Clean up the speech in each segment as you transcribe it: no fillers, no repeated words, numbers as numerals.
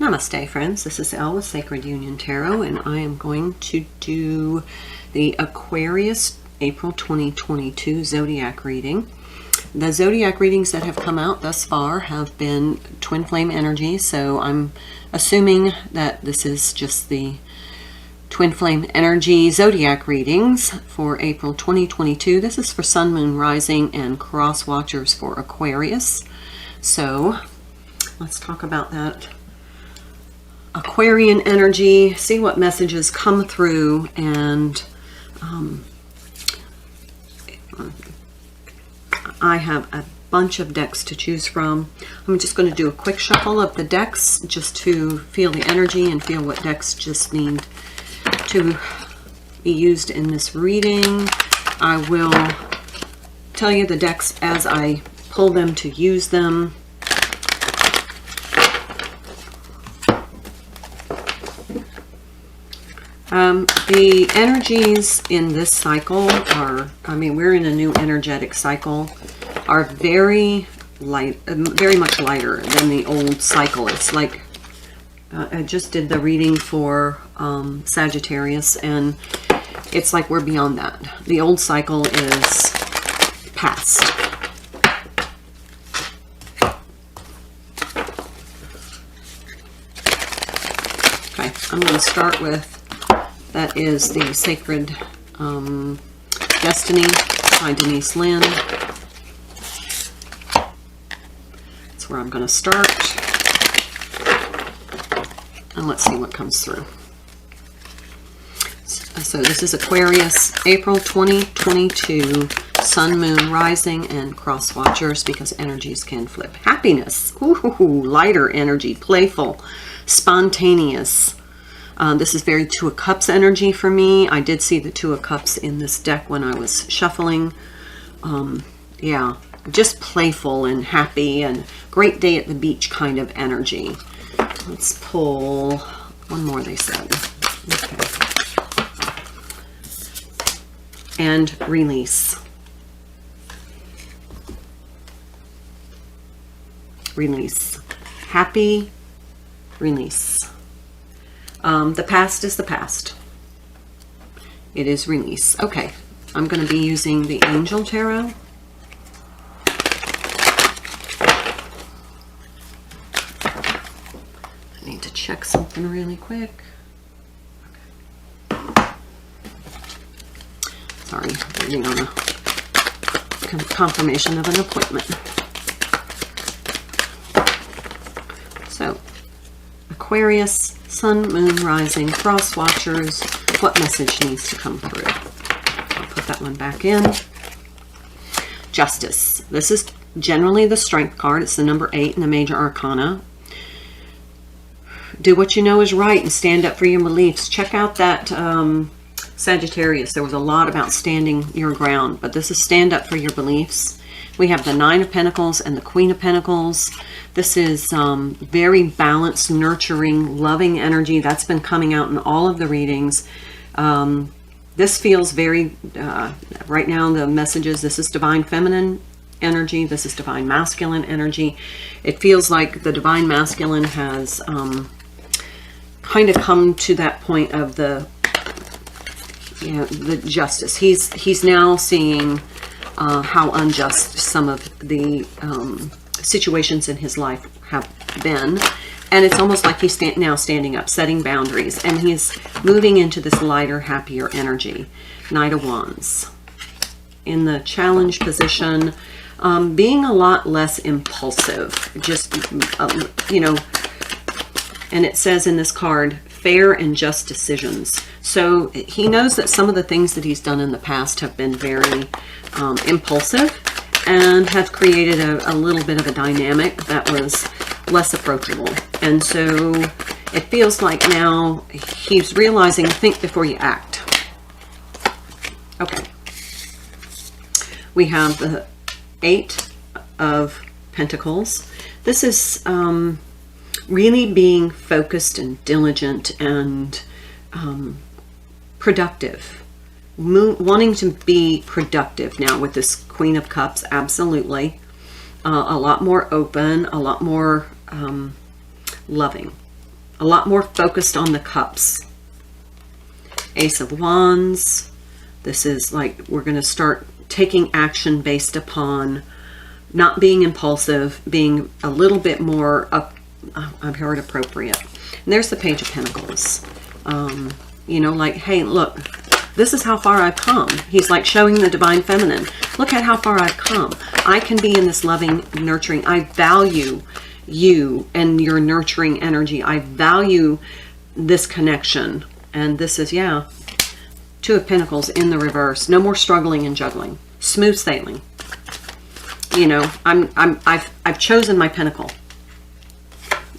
Namaste, friends. This is Elle with Sacred Union Tarot, and I am going to do the Aquarius April 2022 Zodiac reading. The Zodiac readings that have come out thus far have been twin flame energy, so I'm assuming that this is just the twin flame energy Zodiac readings for April 2022. This is for Sun, Moon, Rising, and cross watchers for Aquarius. So let's talk about that Aquarian energy, see what messages come through, and I have a bunch of decks to choose from. I'm just going to do a quick shuffle of the decks just to feel the energy and feel what decks just need to be used in this reading. I will tell you the decks as I pull them to use them. The energies in this cycle are, we're in a new energetic cycle, are very light, very much lighter than the old cycle. It's like, I just did the reading for Sagittarius, and it's like we're beyond that. The old cycle is past. Okay, I'm going to start with, that is the Sacred Destiny by Denise Lynn. That's where I'm going to start. And let's see what comes through. So this is Aquarius, April 2022, Sun, Moon, Rising, and cross watchers, because energies can flip. Happiness, ooh, lighter energy, playful, spontaneous. This is very Two of Cups energy for me. I did see the Two of Cups in this deck when I was shuffling. Yeah, just playful and happy and great day at the beach kind of energy. Let's pull one more, they said. Okay. And release. Release. Happy release. The past is the past. It is release. Okay, I'm going to be using the Angel Tarot. I need to check something really quick. Okay. Sorry, waiting on a confirmation of an appointment. So, Aquarius, Sun, Moon, Rising, cross watchers, what message needs to come through? I'll put that one back in. Justice. This is generally the Strength card. It's the number 8 in the Major Arcana. Do what you know is right and stand up for your beliefs. Check out that Sagittarius. There was a lot about standing your ground, but this is stand up for your beliefs. We have the Nine of Pentacles and the Queen of Pentacles. This is very balanced, nurturing, loving energy. That's been coming out in all of the readings. This feels very, right now the messages, this is Divine Feminine energy. This is Divine Masculine energy. It feels like the Divine Masculine has kind of come to that point of the justice. He's now seeing how unjust some of the situations in his life have been, and it's almost like he's now standing up, setting boundaries, and he's moving into this lighter, happier energy. Knight of Wands in the challenge position, being a lot less impulsive, just and it says in this card, fair and just decisions. So he knows that some of the things that he's done in the past have been very impulsive and have created a little bit of a dynamic that was less approachable. And so it feels like now he's realizing, think before you act. Okay. We have the 8 of Pentacles. This is really being focused and diligent and productive. Wanting to be productive now with this Queen of Cups, absolutely. A lot more open, a lot more loving. a lot more focused on the cups. Ace of Wands. This is like we're going to start taking action based upon not being impulsive, being a little bit more I've heard appropriate. And there's the Page of Pentacles. You know, like, hey, look, this is how far I've come. He's like showing the Divine Feminine. Look at how far I've come. I can be in this loving, nurturing. I value you and your nurturing energy. I value this connection. And this is, yeah, Two of Pentacles in the reverse. No more struggling and juggling. Smooth sailing. You know, I've chosen my pentacle.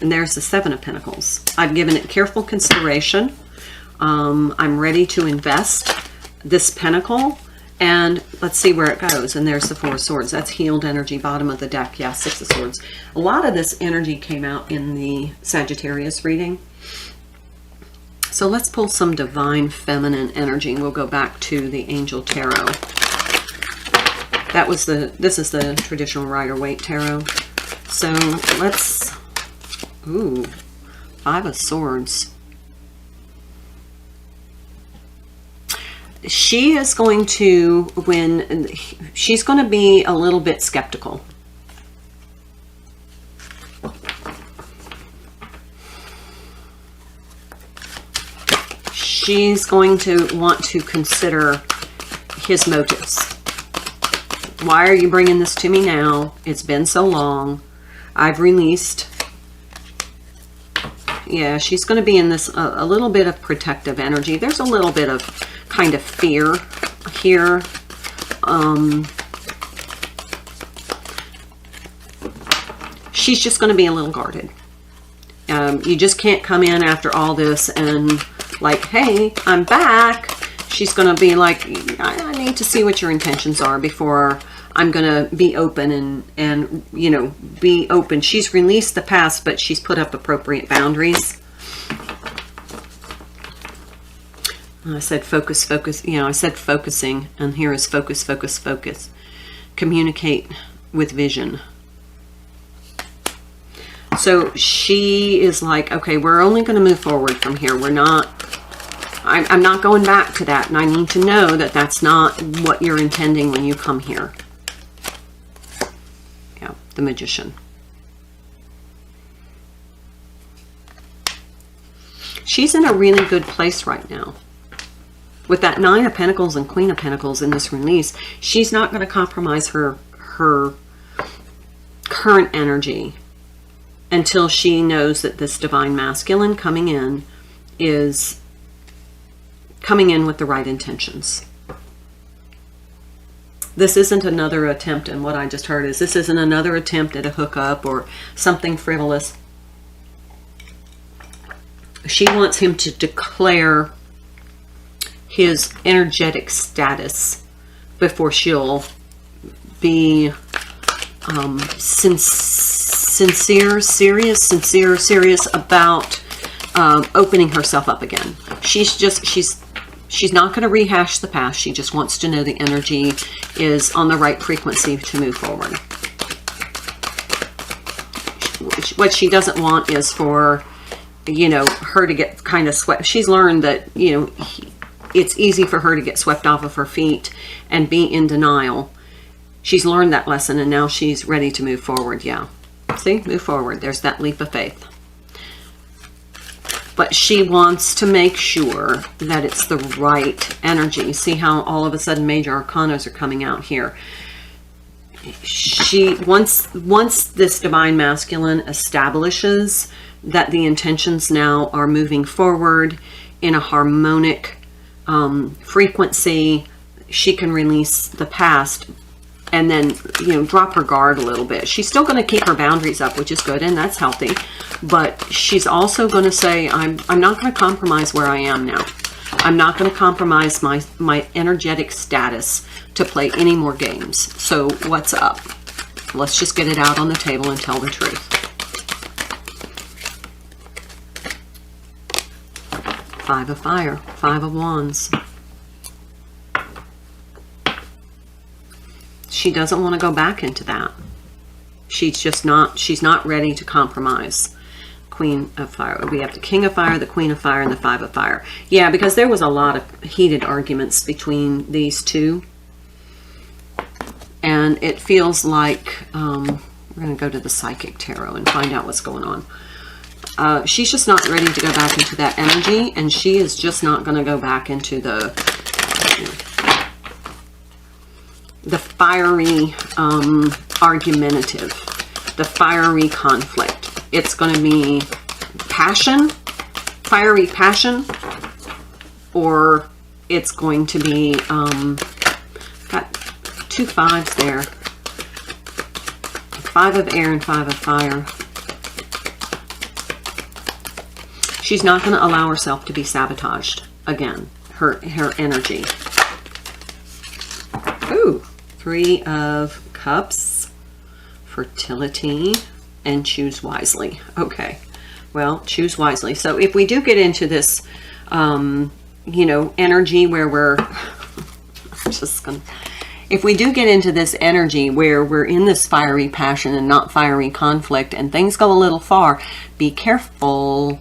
And there's the Seven of Pentacles. I've given it careful consideration. I'm ready to invest this pentacle, and let's see where it goes. And there's the Four of Swords. That's healed energy, bottom of the deck. Yeah, Six of Swords. A lot of this energy came out in the Sagittarius reading. So let's pull some Divine Feminine energy, and we'll go back to the Angel Tarot. That was this is the traditional Rider-Waite Tarot. So let's, ooh, Five of Swords. She is going to, she's going to be a little bit skeptical. She's going to want to consider his motives. Why are you bringing this to me now? It's been so long. I've released. Yeah, she's going to be in this a little bit of protective energy. There's a little bit of kind of fear here. She's just going to be a little guarded. You just can't come in after all this and like, hey, I'm back. She's going to be like, I need to see what your intentions are before I'm going to be open and you know, be open. She's released the past, but she's put up appropriate boundaries. I said focus, focus. You know, I said focusing, and here is focus, focus, focus. Communicate with vision. So she is like, okay, we're only going to move forward from here. We're not, I'm not going back to that. And I need to know that that's not what you're intending when you come here. Yeah, the Magician. She's in a really good place right now. With that Nine of Pentacles and Queen of Pentacles in this release, she's not going to compromise her current energy until she knows that this Divine Masculine coming in is coming in with the right intentions. This isn't another attempt, and what I just heard is this isn't another attempt at a hookup or something frivolous. She wants him to declare his energetic status before she'll be serious about opening herself up again. She's not going to rehash the past. She just wants to know the energy is on the right frequency to move forward. What she doesn't want is for, you know, her to get kind of swept. She's learned that, you know, it's easy for her to get swept off of her feet and be in denial. She's learned that lesson, and now she's ready to move forward. Yeah. See? Move forward. There's that leap of faith. But she wants to make sure that it's the right energy. See how all of a sudden major arcanas are coming out here. She once this Divine Masculine establishes that the intentions now are moving forward in a harmonic frequency, she can release the past and then, you know, drop her guard a little bit. She's still going to keep her boundaries up, which is good, and that's healthy. But she's also going to say, I'm not going to compromise where I am now. I'm not going to compromise my energetic status to play any more games. So what's up? Let's just get it out on the table and tell the truth. Five of Fire, Five of Wands. She doesn't want to go back into that. She's not ready to compromise. Queen of Fire. We have the King of Fire, the Queen of Fire, and the Five of Fire. Yeah, because there was a lot of heated arguments between these two. And it feels like, we're going to go to the Psychic Tarot and find out what's going on. She's just not ready to go back into that energy, and she is just not going to go back into the fiery, argumentative, the fiery conflict. It's going to be passion, fiery passion, or it's going to be, got 2 5s there. 5 of air and 5 of fire. She's not going to allow herself to be sabotaged again. Her energy. Ooh, 3 of Cups, fertility, and choose wisely. Okay, well, choose wisely. So if we do get into this, you know, energy where we're just gonna. If we do get into this energy where we're in this fiery passion and not fiery conflict, and things go a little far, be careful.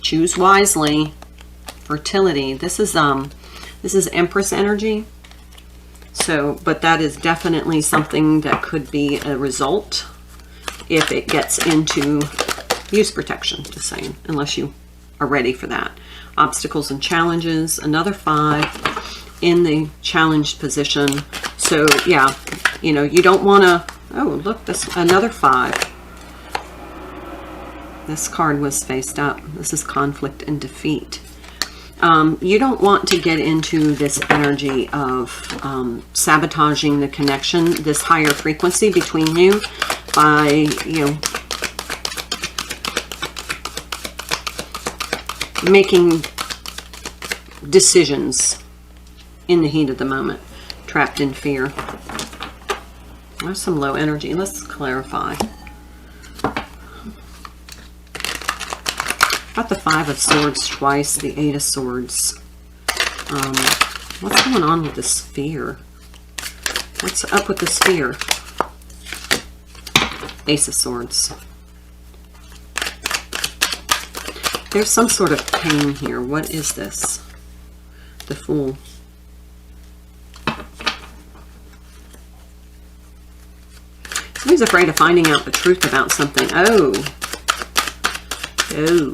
Choose wisely. Fertility. This is Empress energy. So, but that is definitely something that could be a result if it gets into use protection, just saying, unless you are ready for that. Obstacles and challenges, another 5 in the challenged position. So yeah, you know, you don't want to, oh look, this another 5. This card was faced up. This is conflict and defeat. You don't want to get into this energy of sabotaging the connection, this higher frequency between you by, you know, making decisions in the heat of the moment, trapped in fear. There's some low energy. Let's clarify. Got the 5 of Swords twice, the 8 of Swords. What's going on with this fear? What's up with this fear? Ace of Swords. There's some sort of pain here. What is this? The Fool. Somebody's afraid of finding out the truth about something. Oh. Oh.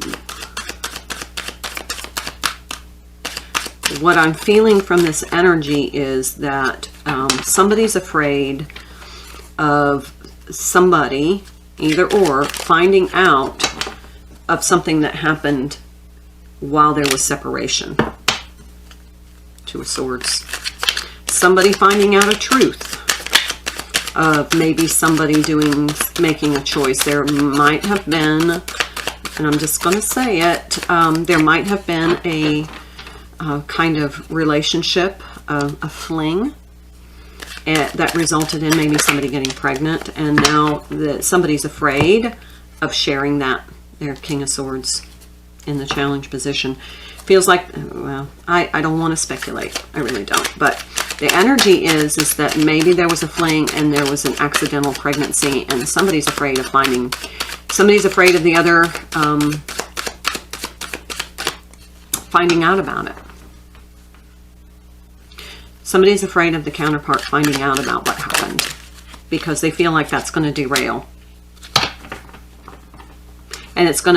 What I'm feeling from this energy is that somebody's afraid of somebody, either or, finding out of something that happened while there was separation. 2 of Swords. Somebody finding out a truth of maybe somebody making a choice. There might have been, and I'm just going to say it, there might have been a kind of relationship, a fling, that resulted in maybe somebody getting pregnant, and now somebody's afraid of sharing that. They're King of Swords in the challenge position. Feels like, well, I don't want to speculate. I really don't. But the energy is that maybe there was a fling and there was an accidental pregnancy, and somebody's afraid of the other finding out about it. Somebody's afraid of the counterpart finding out about what happened because they feel like that's going to derail. And it's going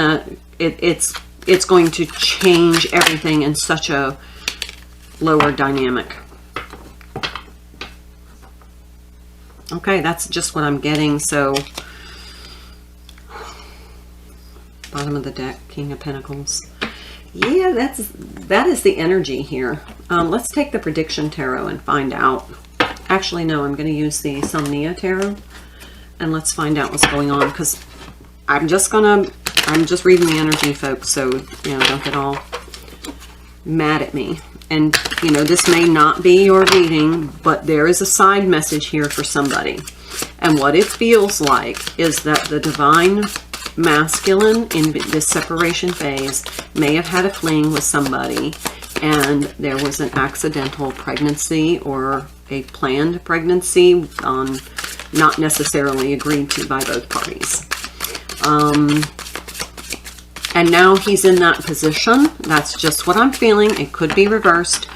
to change everything in such a lower dynamic. Okay, that's just what I'm getting. So, bottom of the deck, King of Pentacles. Yeah, that is the energy here. Let's take the Prediction Tarot and find out. Actually, no, I'm going to use the Somnia Tarot, and let's find out what's going on, because I'm just reading the energy, folks, so, you know, don't get all mad at me. And, you know, this may not be your reading, but there is a side message here for somebody. And what it feels like is that the Divine Masculine in this separation phase may have had a fling with somebody, and there was an accidental pregnancy or a planned pregnancy, not necessarily agreed to by both parties. And now he's in that position. That's just what I'm feeling. It could be reversed.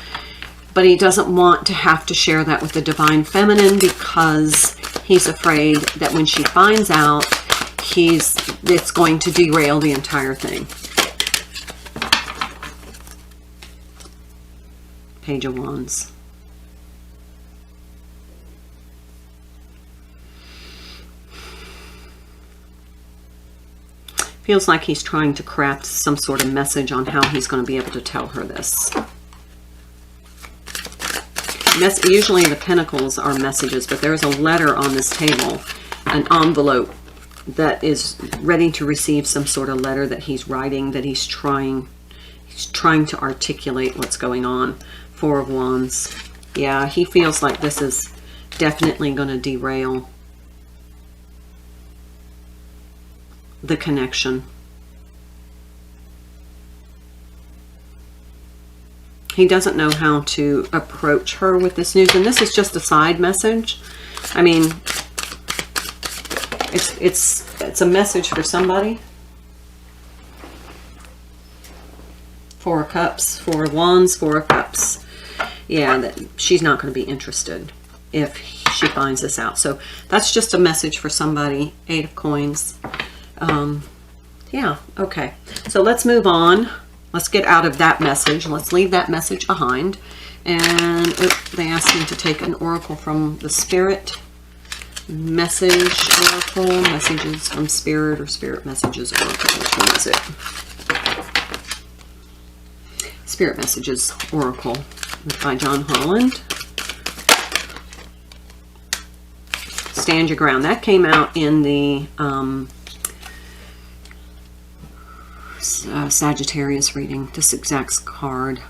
But he doesn't want to have to share that with the Divine Feminine because he's afraid that when she finds out, it's going to derail the entire thing. Page of Wands. Feels like he's trying to craft some sort of message on how he's going to be able to tell her this. Usually the Pentacles are messages, but there's a letter on this table, an envelope that is ready to receive some sort of letter that he's writing, that he's trying to articulate what's going on. Four of Wands. Yeah, he feels like this is definitely going to derail the connection. He doesn't know how to approach her with this news, and this is just a side message. I mean, it's a message for somebody. Four of Cups, Four of Wands, Four of Cups. Yeah, that she's not going to be interested if she finds this out. So that's just a message for somebody. Eight of Coins. Yeah, okay. So let's move on. Let's get out of that message. Let's leave that message behind. And they asked me to take an oracle from the Spirit. Message oracle. Messages from Spirit or Spirit messages oracle. Which one is it? Spirit Messages Oracle by John Holland. Stand Your Ground. That came out in the Sagittarius reading. This exact card.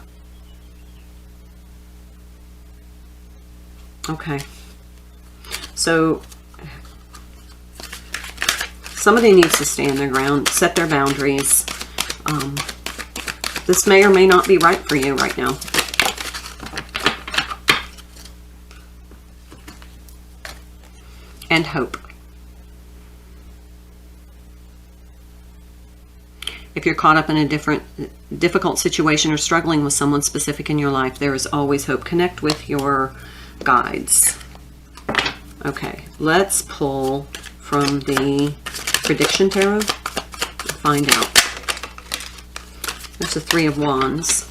Okay. So somebody needs to stand their ground, set their boundaries. This may or may not be right for you right now. And hope. If you're caught up in a difficult situation or struggling with someone specific in your life, there is always hope. Connect with your guides. Okay, let's pull from the Prediction Tarot and find out. There's the Three of Wands.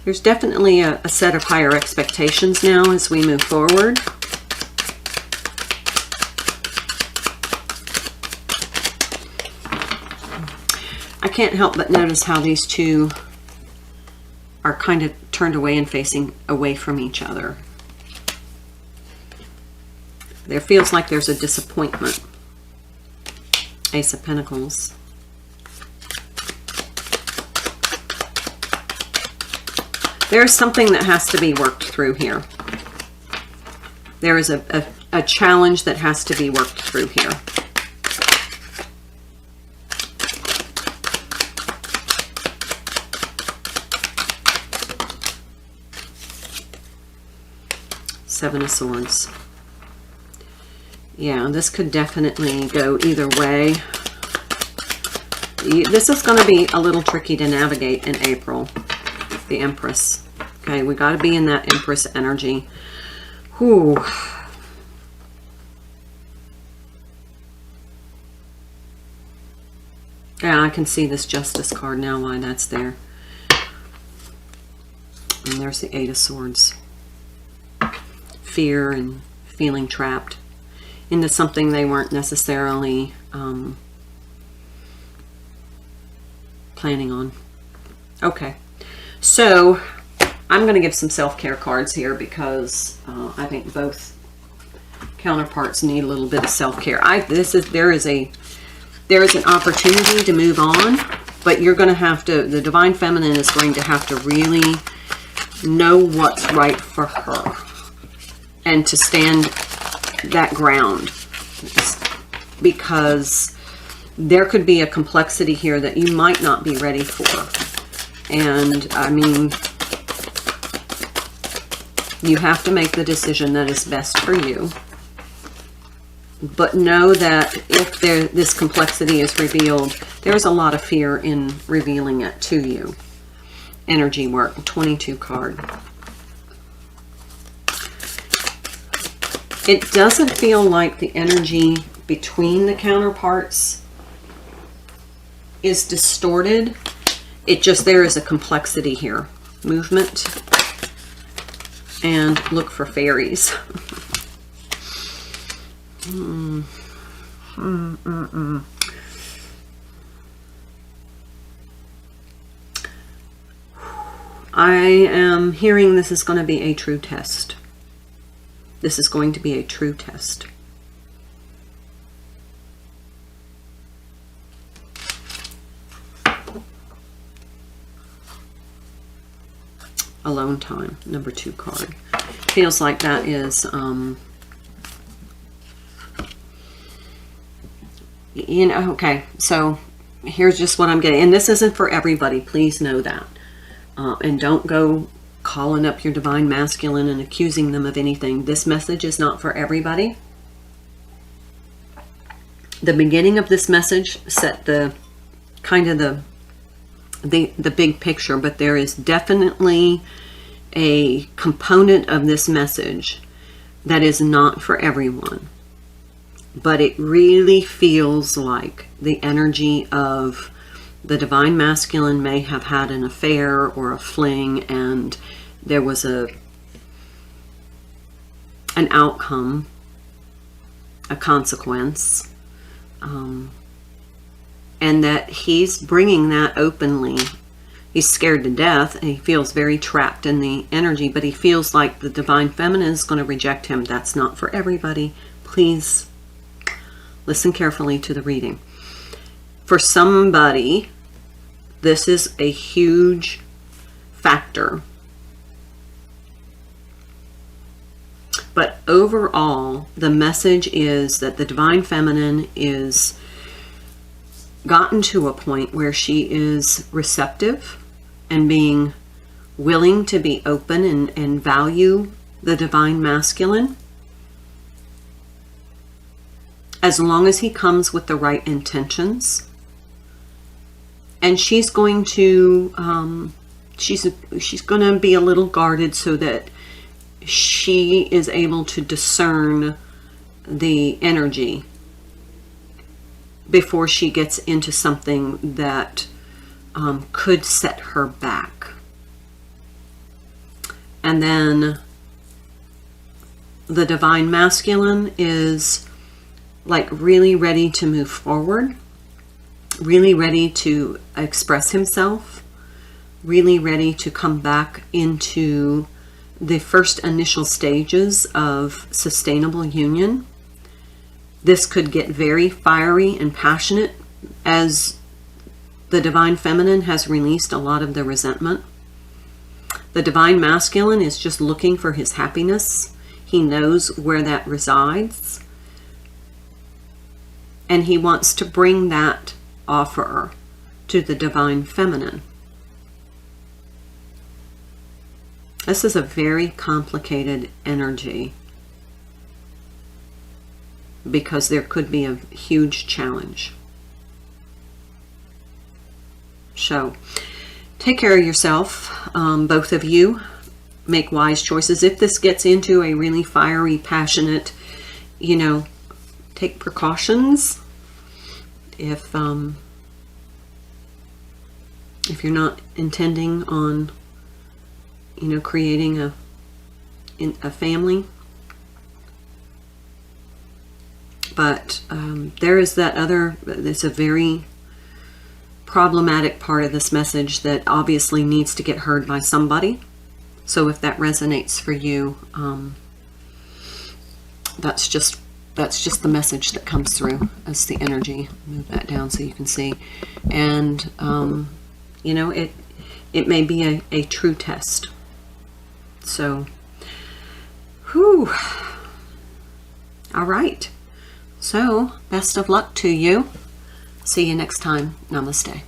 There's definitely a set of higher expectations now as we move forward. I can't help but notice how these two are kind of turned away and facing away from each other. There feels like there's a disappointment. Ace of Pentacles. There's something that has to be worked through here. There is a challenge that has to be worked through here. Seven of Swords. Yeah, this could definitely go either way. This is going to be a little tricky to navigate in April. The Empress. Okay, we got to be in that Empress energy. Whew. Yeah, I can see this Justice card now, why that's there. And there's the Eight of Swords. Fear and feeling trapped into something they weren't necessarily planning on. Okay, so I'm going to give some self-care cards here because I think both counterparts need a little bit of self-care. There is an opportunity to move on, but you're going to have to, the Divine Feminine is going to have to really know what's right for her and to stand that ground, because there could be a complexity here that you might not be ready for. And I mean, you have to make the decision that is best for you. But know that if this complexity is revealed, there's a lot of fear in revealing it to you. Energy work, 22 card. It doesn't feel like the energy between the counterparts is distorted. It just, there is a complexity here. Movement. And look for fairies. I am hearing this is going to be a true test. This is going to be a true test. Alone time, number 2 card. Feels like that is, you know, okay, so here's just what I'm getting. And this isn't for everybody, please know that. And don't go calling up your divine masculine and accusing them of anything. This message is not for everybody. The beginning of this message set the kind of the big picture, but there is definitely a component of this message that is not for everyone. But it really feels like the energy of the divine masculine may have had an affair or a fling, and there was an outcome, a consequence, and that he's bringing that openly. He's scared to death and he feels very trapped in the energy, but he feels like the divine feminine is going to reject him. That's not for everybody. Please listen carefully to the reading. For somebody, this is a huge factor. But overall, the message is that the divine feminine is gotten to a point where she is receptive and being willing to be open and value the divine masculine, as long as he comes with the right intentions. And she's going to she's going to be a little guarded so that she is able to discern the energy before she gets into something that could set her back. And then the divine masculine is like really ready to move forward, really ready to express himself, really ready to come back into the first initial stages of sustainable union. This could get very fiery and passionate as the divine feminine has released a lot of the resentment. The divine masculine is just looking for his happiness. He knows where that resides. And he wants to bring that offer to the divine feminine. This is a very complicated energy because there could be a huge challenge. So take care of yourself, both of you. Make wise choices. If this gets into a really fiery, passionate, you know, take precautions. If you're not intending on, you know, creating a family. But there is that other, it's a very problematic part of this message that obviously needs to get heard by somebody. So if that resonates for you, that's just the message that comes through as the energy. Move that down so you can see. And you know, it may be a true test. So, whew. All right. So, best of luck to you. See you next time. Namaste.